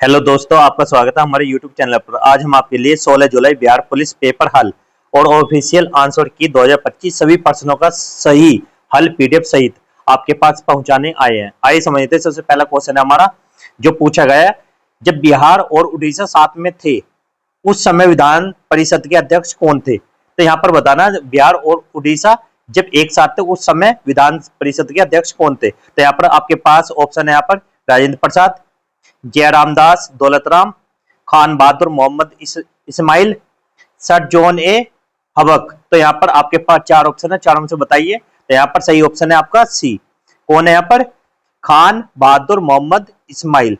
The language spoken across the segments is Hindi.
हेलो दोस्तों, आपका स्वागत है हमारे यूट्यूब चैनल पर। आज हम आपके लिए 16 जुलाई बिहार पुलिस पेपर हल और ऑफिशियल आंसर की 2025 सभी प्रश्नों का सही हल पीडीएफ सहित आपके पास पहुंचाने आए हैं। आइए समझते हैं। सबसे पहला क्वेश्चन है हमारा जो पूछा गया है, जब बिहार और उड़ीसा साथ में थे उस समय विधान परिषद के अध्यक्ष कौन थे? तो यहाँ पर बताना, बिहार और उड़ीसा जब एक साथ थे उस समय विधान परिषद के अध्यक्ष कौन थे? तो यहाँ पर आपके पास ऑप्शन है यहाँ पर राजेंद्र प्रसाद, जयराम दास, दौलतराम, खान बहादुर, मोहम्मद इस्माइल, सर जॉन ए हवक। तो यहाँ पर आपके पास चार ऑप्शन है, चारों में से बताइए। तो यहाँ पर सही ऑप्शन है आपका सी। कौन है यहाँ पर? खान बहादुर, मोहम्मद इस्माइल।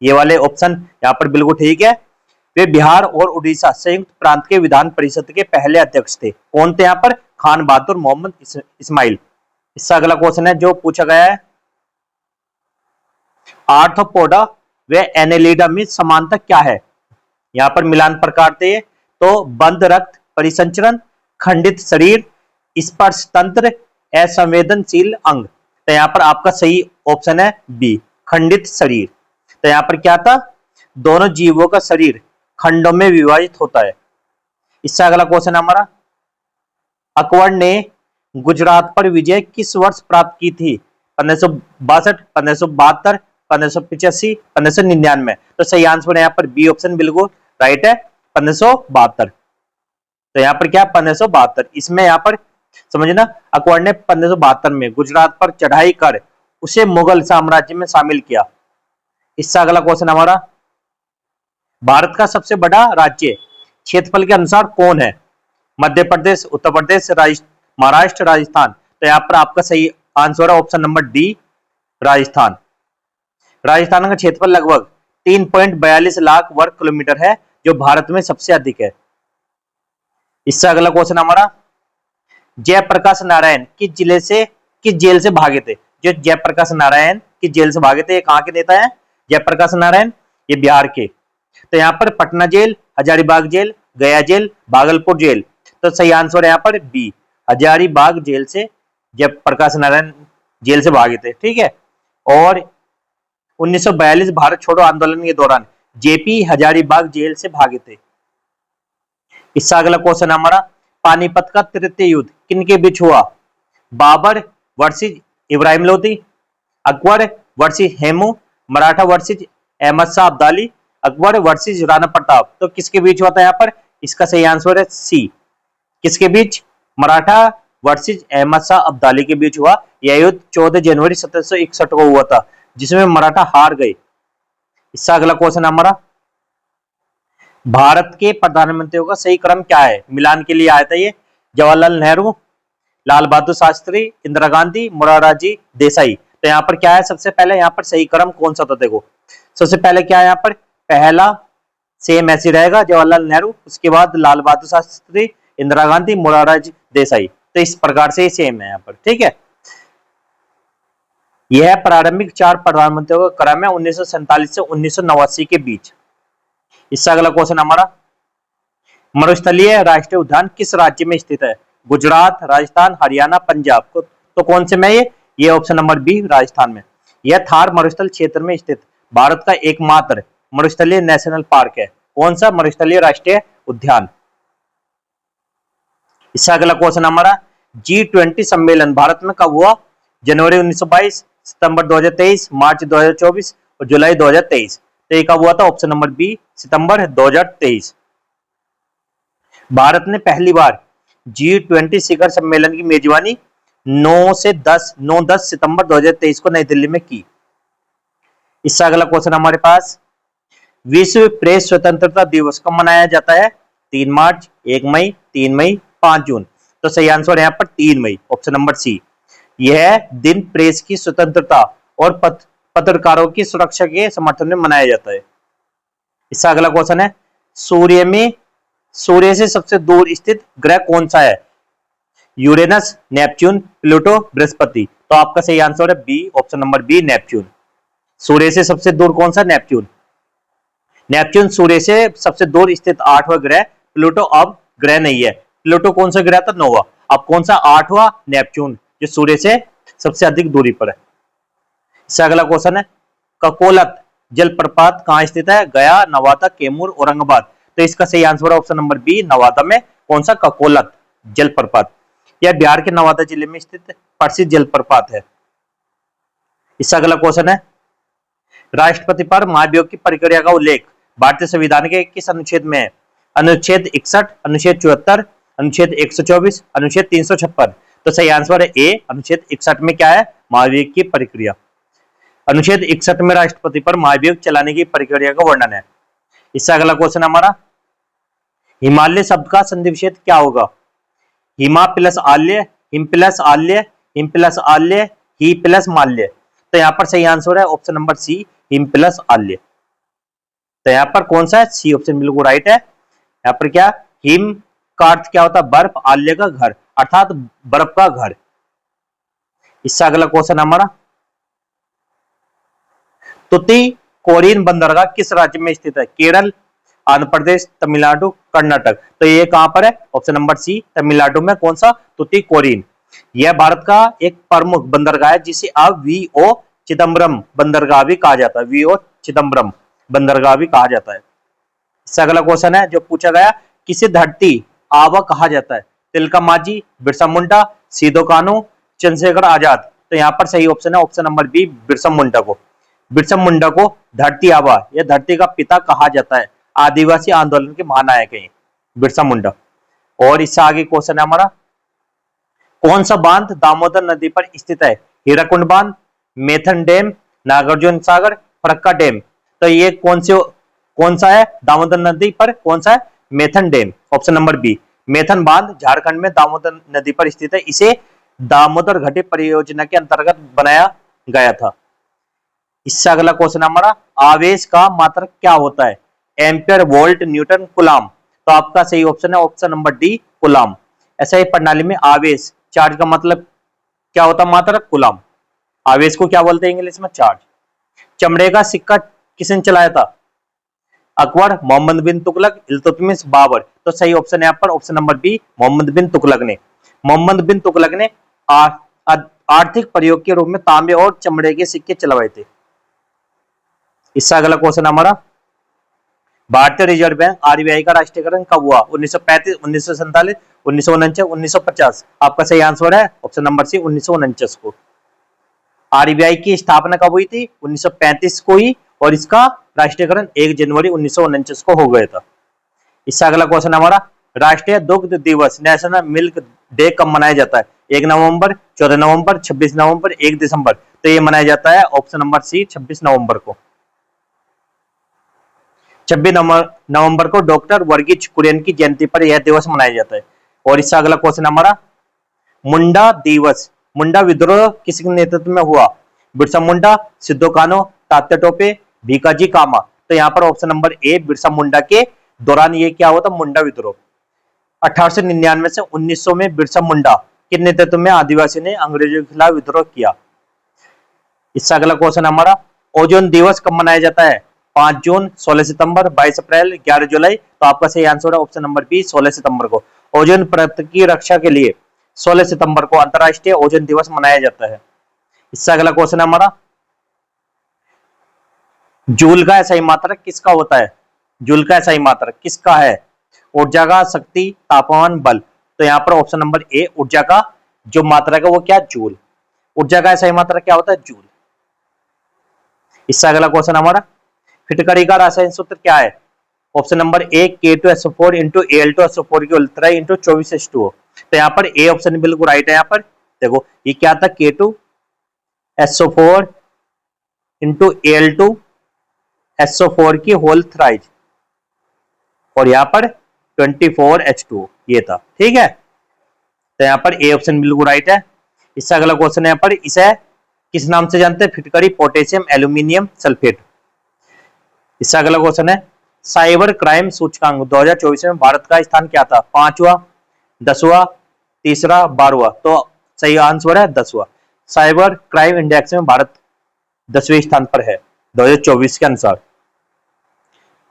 ये वाले ऑप्शन यहाँ पर बिल्कुल ठीक है। वे बिहार और उड़ीसा संयुक्त प्रांत के विधान परिषद के पहले अध्यक्ष थे। कौन थे यहाँ पर? खान बहादुर, मोहम्मद इस्माइल। इसका अगला क्वेश्चन है जो पूछा गया है, आर्थ्रोपोडा व एनेलिडा में समानता क्या है? यहाँ पर मिलान प्रकार थे तो बंद रक्त परिसंचरण, खंडित शरीर, स्पर्श तंत्र, असंवेदनशील अंग। तो यहाँ पर आपका सही ऑप्शन है बी, खंडित शरीर। तो यहाँ पर क्या था? दोनों जीवों का शरीर खंडों में विभाजित होता है। इससे अगला क्वेश्चन हमारा, अकबर ने गुजरात पर विजय किस वर्ष प्राप्त की थी? 1562, 1572, 1585, 1599। तो सही आंसर यहाँ पर बी ऑप्शन बिल्कुल राइट है, 1572। तो यहाँ पर क्या? 1572। इसमें यहाँ पर समझना, अकबर ने 1572 में गुजरात पर चढ़ाई कर उसे मुगल साम्राज्य में शामिल किया। इससे अगला क्वेश्चन हमारा, भारत का सबसे बड़ा राज्य क्षेत्रफल के अनुसार कौन है? मध्य प्रदेश, उत्तर प्रदेश, महाराष्ट्र, राजस्थान। तो यहाँ पर आपका सही आंसर है option number D, Rajasthan. Rajasthan का क्षेत्रफल लगभग 3.42 लाख वर्ग किलोमीटर है, जो भारत में सबसे अधिक है। इससे अगला क्वेश्चन हमारा, जयप्रकाश नारायण किस जेल से भागे थे? जो जयप्रकाश नारायण किस जेल से भागे थे? ये कहाँ के नेता है जयप्रकाश नारायण? ये बिहार के। तो यहाँ पर पटना जेल, हजारीबाग जेल, गया जेल, भागलपुर जेल। तो सही आंसर है यहाँ पर बी, हजारीबाग जेल से जयप्रकाश नारायण जेल से भागे थे। ठीक है। और 1942 भारत छोड़ो आंदोलन के दौरान जेपी हजारीबाग जेल से भागे थे। इससे अगला क्वेश्चन हमारा, पानीपत का तृतीय युद्ध किनके बीच हुआ? Babur versus Ibrahim Lodhi, Akbar versus Hemu, Maratha versus Ahmad Shah Abdali, Akbar versus Rana Pratap. तो किसके बीच हुआ था यहाँ पर? इसका सही आंसर है सी। किसके बीच? मराठा वर्सेस अहमद शाह अब्दाली के बीच हुआ। यह युद्ध 14 जनवरी 1761 को हुआ था, जिसमें मराठा हार गए। इसका अगला क्वेश्चन हमारा, भारत के प्रधानमंत्रियों का सही क्रम क्या है? मिलान के लिए आया था ये, जवाहरलाल नेहरू, लाल बहादुर शास्त्री, इंदिरा गांधी, मोरारजी देसाई। तो यहाँ पर क्या है? सबसे पहले यहाँ पर सही क्रम कौन सा था? देखो सबसे पहले क्या है यहाँ पर, पहला सेम ऐसे रहेगा, जवाहरलाल नेहरू, उसके बाद लाल बहादुर शास्त्री, इंदिरा गांधी, मोरारजी देसाई। तो इस प्रकार से सेम है यहाँ पर। ठीक है। यह प्रारंभिक 4 प्रधानमंत्रियों का क्रम है 1947 से 1989 के बीच। इससे अगला क्वेश्चन हमारा, मरुस्थलीय राष्ट्रीय उद्यान किस राज्य में स्थित है? गुजरात, राजस्थान, हरियाणा, पंजाब। तो कौन से में ये ऑप्शन नंबर बी, राजस्थान में। यह थार मरुस्थल क्षेत्र में स्थित भारत का एकमात्र मरुस्थलीय नेशनल पार्क है। कौन सा? मरुस्थलीय राष्ट्रीय उद्यान। इससे अगला क्वेश्चन हमारा, G20 सम्मेलन भारत में कब हुआ? जनवरी 1922, सितंबर 2023, मार्च 2024 और जुलाई 2023। तो ये कब हुआ था? ऑप्शन नंबर बी, सितंबर 2023। भारत ने पहली बार G20 शिखर सम्मेलन की मेजबानी 9-10 सितंबर 2023 को नई दिल्ली में की। इससे अगला क्वेश्चन हमारे पास, विश्व प्रेस स्वतंत्रता दिवस कब मनाया जाता है? 3 मार्च, 1 मई, 3 मई, 5 जून। तो सही आंसर यहाँ पर 3 मई, ऑप्शन नंबर सी। यह दिन प्रेस की स्वतंत्रता और पत्रकारों की सुरक्षा के समर्थन में मनाया जाता है। इसका अगला क्वेश्चन है, सूर्य से सबसे दूर स्थित ग्रह कौन सा है? यूरेनस, नेपच्यून, प्लूटो, बृहस्पति। तो आपका सही आंसर है B, option number B, Neptune. सूर्य से सबसे दूर कौन सा? नेपच्यून। नेपच्यून सूर्य से सबसे दूर स्थित 8वां ग्रह। प्लूटो अब ग्रह नहीं है। प्लूटो कौन सा ग्रह था? 9वां। अब कौन सा? 8वां, नेपच्यून, जो सूर्य से सबसे अधिक दूरी पर है। इससे अगला क्वेश्चन है, ककोलत जलप्रपात कहाँ स्थित है? गया, नवादा, कैमूर, औरंगाबाद। तो इसका सही आंसर है ऑप्शन नंबर बी, नवादा में कौन सा? ककोलत जलप्रपात। यह बिहार के नवादा जिले में स्थित प्रसिद्ध जलप्रपात है। इसका अगला क्वेश्चन है, राष्ट्रपति पर महाभियोग की प्रक्रिया का उल्लेख भारतीय संविधान के किस अनुच्छेद में है? अनुच्छेद 61, अनुच्छेद 74, अनुच्छेद 124, अनुच्छेद 356। तो सही आंसर है ए, अनुच्छेद 61 में क्या है? महाभियोग की प्रक्रिया। अनुच्छेद 61 में राष्ट्रपति पर महाभियोग चलाने की प्रक्रिया का वर्णन है। इससे अगला क्वेश्चन हमारा, हिमालय शब्द का संधि विच्छेद क्या होगा? हिमा प्लस आल्य, हिम प्लस आल्य, हिम प्लस आल्य, ही प्लस माल्य। तो यहाँ पर सही आंसर है ऑप्शन नंबर सी, हिम प्लस आल्य। तो यहाँ पर कौन सा है? सी ऑप्शन बिल्कुल राइट है। यहाँ पर क्या, हिम का अर्थ क्या होता है? बर्फ, आल्य का घर, अर्थात बर्फ का घर। इससे अगला क्वेश्चन हमारा, तुतीकोरिन बंदरगाह किस राज्य में स्थित है? केरल, आंध्र प्रदेश, तमिलनाडु, कर्नाटक। तो ये कहां पर है? ऑप्शन नंबर सी, तमिलनाडु में कौन सा? तुतीकोरिन। यह भारत का एक प्रमुख बंदरगाह है जिसे अब वीओ चिदम्बरम बंदरगाह भी कहा जाता है। वीओ चिदम्बरम बंदरगाह भी कहा जाता है। इससे अगला क्वेश्चन है जो पूछा गया, किसे धरती आबा कहा जाता है? तिलका मांझी, बिरसा मुंडा, सिदो कान्हू, चंद्रशेखर आजाद। तो यहाँ पर सही ऑप्शन है option number B, Birsa Munda को। बिरसा मुंडा को धरती आबा या धरती का पिता कहा जाता है। आदिवासी आंदोलन के महानायक हैं बिरसा मुंडा। और इससे आगे क्वेश्चन है हमारा, कौन सा बांध दामोदर नदी पर स्थित है? हीराकुंड बांध, मेथन डैम, नागार्जुन सागर, फरक्का डैम। तो ये कौन सा है? दामोदर नदी पर कौन सा है? मेथन डैम, ऑप्शन नंबर बी। मेथन बांध झारखंड में दामोदर नदी पर स्थित है। इसे दामोदर घाटी परियोजना के अंतर्गत बनाया गया था। इससे अगला क्वेश्चन हमारा, आवेश का मात्रक क्या होता है? Ampere, volt, Newton, coulomb. तो आपका सही ऑप्शन है ऑप्शन नंबर डी, कूलम। ऐसा ही प्रणाली में आवेश, चार्ज का मतलब क्या होता है? मात्रक, कूलम। आवेश को क्या बोलते हैं इंग्लिश में? चार्ज। चमड़े का सिक्का किसने चलाया था? अकबर, मोहम्मद बिन तुगलक, इल्तुतमिश, बाबर। तो सही ऑप्शन है यहाँ पर ऑप्शन नंबर बी, मोहम्मद बिन तुगलक ने। मोहम्मद बिन तुगलक ने आर्थिक प्रयोग के रूप में तांबे और चमड़े के सिक्के चलवाए थे। इससे अगला क्वेश्चन हमारा, भारतीय रिजर्व बैंक आरबीआई का राष्ट्रीयकरण कब हुआ? 1935, 1947, 1949, 1950। आपका सही आंसर है ऑप्शन नंबर सी, 1949 को। आरबीआई की स्थापना कब हुई थी? 1935 को ही, और इसका राष्ट्रीयकरण 1 जनवरी 1949 को हो गया था। इससे अगला क्वेश्चन हमारा, राष्ट्रीय दुग्ध दिवस, नेशनल मिल्क डे कब मनाया जाता है? 1 नवंबर, 14 नवंबर, 26 नवंबर, 1 दिसंबर। तो ये मनाया जाता है ऑप्शन नंबर सी, 26 नवंबर को। 26 नवंबर को डॉक्टर वर्गीज कुरियन की जयंती पर यह दिवस मनाया जाता है। और इससे अगला क्वेश्चन हमारा, मुंडा दिवस, मुंडा विद्रोह किसके नेतृत्व में हुआ? बिरसा मुंडा, सिद्धो कान्हू, तात्या टोपे, भीकाजी कामा। तो यहाँ पर ऑप्शन नंबर ए, बिरसा मुंडा के दौरान ये क्या हुआ था? मुंडा विद्रोह। 1899 से 1900 में बिरसा मुंडा के नेतृत्व में आदिवासी ने अंग्रेजों के खिलाफ विद्रोह किया। इससे अगला क्वेश्चन हमारा, ओजोन दिवस कब मनाया जाता है? 5 जून, 16 सितंबर, 22 अप्रैल, 11 जुलाई। तो आपका सही आंसर है ऑप्शन नंबर बी, 16 सितंबर को। ओजोन परत की रक्षा के लिए 16 सितंबर को अंतरराष्ट्रीय ओजोन दिवस मनाया जाता है। इससे अगला क्वेश्चन हमारा, जूल का SI मात्रक किसका होता है? जूल का SI मात्रक किसका है? ऊर्जा का, शक्ति, तापमान, बल। तो यहाँ पर ऑप्शन नंबर ए, ऊर्जा का जो मात्रक है वो क्या? जूल। ऊर्जा का SI मात्रक क्या होता है? जूल। इससे अगला क्वेश्चन हमारा, फिटकरी का रासायनिक सूत्र क्या है? ऑप्शन नंबर ए, K2SO4 इंटू Al2SO4 की उल्टाई इंटू 24H2O। तो यहाँ पर ए ऑप्शन बिल्कुल राइट है। यहाँ पर देखो ये क्या था? K2SO4 इंटू Al2SO4 की होल थ्राइज, और यहाँ पर 24H2O ये था। ठीक है, तो यहाँ पर ए ऑप्शन बिल्कुल राइट है। इससे अगला क्वेश्चन है, यहाँ पर इसे किस नाम से जानते हैं? फिटकरी पोटेशियम एल्यूमिनियम सल्फेट। इससे अगला क्वेश्चन है, साइबर क्राइम सूचकांक 2024 में भारत का स्थान क्या था? 5वां, 10वां, तीसरा, 12वां। तो सही आंसर है 10वां। साइबर क्राइम इंडेक्स में भारत 10वें स्थान पर है 2024 के अनुसार।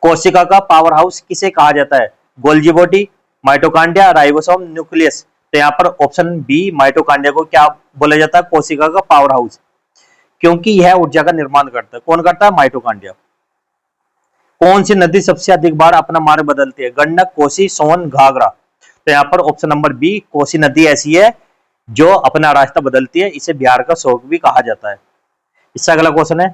कोशिका का पावर हाउस किसे कहा जाता है? Golgi body, mitochondria, ribosome, nucleus. तो यहाँ पर ऑप्शन बी, माइटोकांड्रिया को क्या बोला जाता है? कोशिका का पावर हाउस, क्योंकि यह ऊर्जा का निर्माण करता है। कौन करता है? माइटोकांड्रिया। कौन सी नदी सबसे अधिक बार अपना मार्ग बदलती है? गंडक, कोसी, सोन, घाघरा। तो यहाँ पर ऑप्शन नंबर बी कोसी नदी ऐसी है जो अपना रास्ता बदलती है, इसे बिहार का शोक भी कहा जाता है। इससे अगला क्वेश्चन है,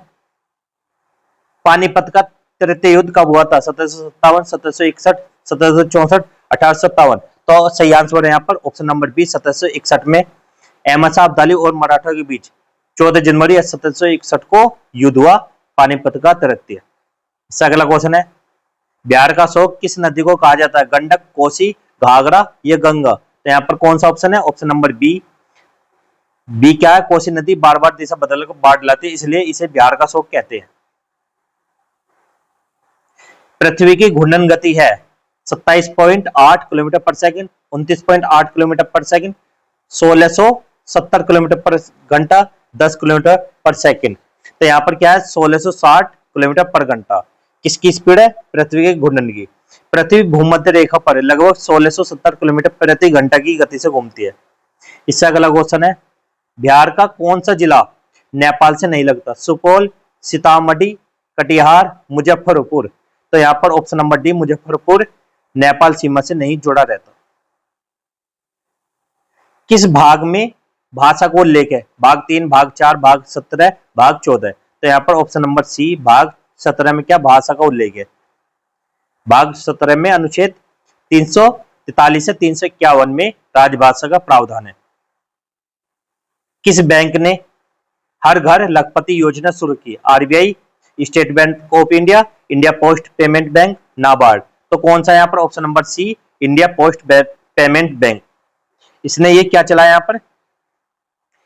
पानीपत का तृतीय युद्ध कब हुआ था? 1757, 1761, 1764, 1857। तो सही आंसर है यहाँ पर ऑप्शन नंबर बी 1761 में अहमद शाह अब्दाली और मराठा के बीच 14 जनवरी 1761 को युद्ध हुआ पानीपत का तृतीय। इससे अगला क्वेश्चन है, बिहार का शोक किस नदी को कहा जाता है? गंडक, कोसी, घाघरा या गंगा। तो यहाँ पर कौन सा ऑप्शन है? Option number B. बी क्या है? कोसी नदी बार बार दिशा बदल कर बाढ़ लाती है, इसलिए इसे बिहार का शोक कहते हैं। पृथ्वी की घूर्णन गति है 27.8 किलोमीटर पर सेकंड, 29.8 किलोमीटर पर सेकंड, 1670 किलोमीटर पर घंटा, 10 किलोमीटर पर सेकंड। तो यहाँ पर क्या है? 1660 किलोमीटर पर घंटा। किसकी स्पीड है? पृथ्वी के घूर्णन की। पृथ्वी भूमध्य रेखा पर लगभग 1670 किलोमीटर प्रति घंटा की गति से घूमती है। इससे अगला क्वेश्चन है, बिहार का कौन सा जिला नेपाल से नहीं लगता? सुपौल, सीतामढ़ी, कटिहार, मुजफ्फरपुर। तो यहाँ पर option number D Muzaffarpur Nepal सीमा से नहीं जुड़ा रहता। किस भाग में भाषा को उल्लेख है? भाग 3, भाग 4, भाग 17, भाग 14। तो यहाँ पर ऑप्शन नंबर सी भाग 17 में क्या भाषा का उल्लेख है? भाग 17 में अनुच्छेद 343 से 351 में राजभाषा का प्रावधान है। किस बैंक ने हर घर लखपति योजना शुरू की? RBI, state bank of India, India post payment bank, NABARD. तो कौन सा यहाँ पर? Option number C India post payment bank. इसने ये क्या चलाया यहाँ पर?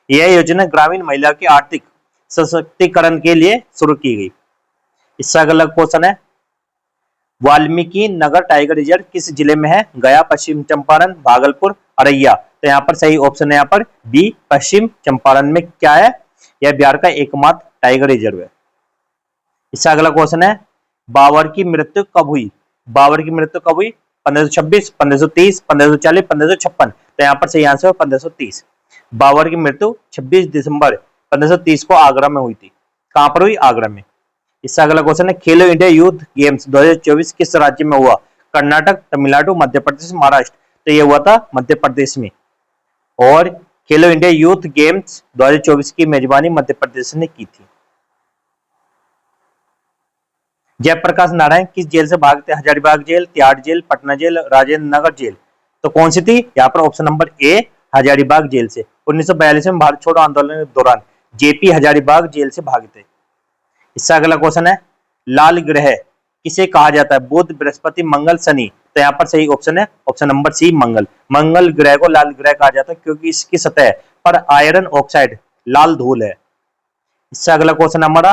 यह योजना ग्रामीण महिला के आर्थिक सशक्तिकरण के लिए शुरू की गई। इससे अगला क्वेश्चन है, वाल्मीकि नगर टाइगर रिजर्व किस जिले में है? गया, पश्चिम चंपारण, भागलपुर, अररिया। तो यहाँ पर सही ऑप्शन है यहाँ पर बी पश्चिम चंपारण में क्या है? यह बिहार का एकमात्र टाइगर रिजर्व है। इससे अगला क्वेश्चन है, बाबर की मृत्यु कब हुई? बाबर की मृत्यु कब हुई? 1526, 1530, 1540, 1556। तो यहाँ पर सही आंसर है 1530। बाबर की मृत्यु 26 दिसंबर 1530 को आगरा में हुई थी। कहां पर हुई? आगरा में। इससे अगला क्वेश्चन है, खेलो इंडिया यूथ गेम्स 2024 किस राज्य में हुआ? कर्नाटक, तमिलनाडु, मध्य प्रदेश, महाराष्ट्र। तो ये हुआ था मध्य प्रदेश में। और खेलो इंडिया यूथ गेम्स 2024 की मेजबानी मध्य प्रदेश ने की थी। जयप्रकाश नारायण किस जेल से भागते? Hazaribagh jail, Tihar jail, Patna jail, Rajendra Nagar jail. तो कौन सी थी? यहाँ पर option number A Hazaribagh jail से। 1942 में भारत छोड़ो आंदोलन के दौरान जेपी हजारीबाग जेल से भागे थे। इससे अगला क्वेश्चन है, लाल ग्रह किसे कहा जाता है? बुध, बृहस्पति, मंगल, शनि। तो यहाँ पर सही ऑप्शन है ऑप्शन नंबर सी मंगल। मंगल ग्रह को लाल ग्रह कहा जाता है क्योंकि इसकी सतह पर आयरन ऑक्साइड लाल धूल है। इससे अगला क्वेश्चन हमारा,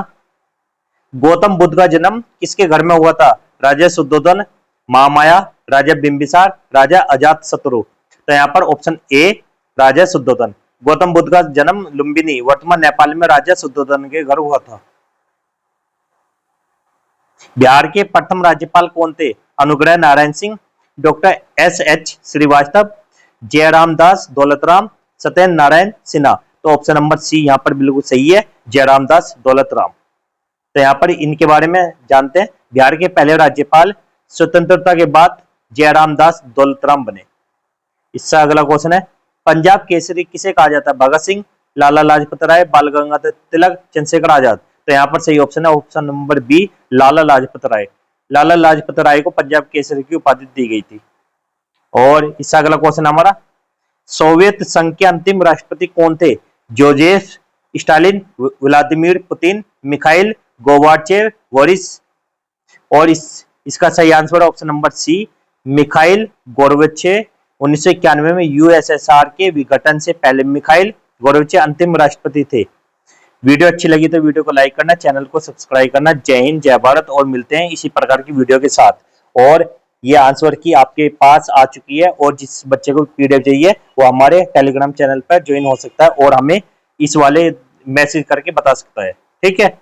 गौतम बुद्ध का जन्म किसके घर में हुआ था? राजा शुद्धोधन, महामाया, राजा बिंबिसार, राजा अजातशत्रु। तो यहाँ पर ऑप्शन ए राजा शुद्धोधन। गौतम बुद्ध का जन्म लुम्बिनी वर्तमान नेपाल में राजा शुद्धोधन के घर हुआ था। बिहार के प्रथम राज्यपाल कौन थे? Anugrah Narayan Singh, doctor SH. श्रीवास्तव, जयराम दास दौलतराम, सत्येंद्र नारायण सिन्हा। तो ऑप्शन नंबर सी यहाँ पर बिल्कुल सही है, जयराम दास दौलतराम। तो यहाँ पर इनके बारे में जानते हैं। बिहार के पहले राज्यपाल स्वतंत्रता के बाद जयराम दास दौलतराम बने। इससे अगला क्वेश्चन है, पंजाब केसरी किसे कहा जाता है? भगत सिंह, लाला लाजपत राय, बाल गंगाधर तिलक, चंद्रशेखर आजाद। तो यहाँ पर सही ऑप्शन है option number B Lala Lajpat Rai. Lala Lajpat Rai को पंजाब केसरी की उपाधि दी गई थी। और इससे अगला क्वेश्चन हमारा, सोवियत संघ के अंतिम राष्ट्रपति कौन थे? Joseph Stalin, Vladimir Putin, Mikhail Gorbachev, Boris. और इसका सही answer option number C Mikhail Gorbachev. 1991 में यूएसएसआर के विघटन से पहले मिखाइल गोर्बाचेव अंतिम राष्ट्रपति थे। वीडियो अच्छी लगी तो वीडियो को लाइक करना, चैनल को सब्सक्राइब करना। जय हिंद, जय भारत। और मिलते हैं इसी प्रकार की वीडियो के साथ। और ये आंसर की आपके पास आ चुकी है, और जिस बच्चे को पीडीएफ चाहिए वो हमारे टेलीग्राम चैनल पर ज्वाइन हो सकता है और हमें इस वाले मैसेज करके बता सकता है। ठीक है।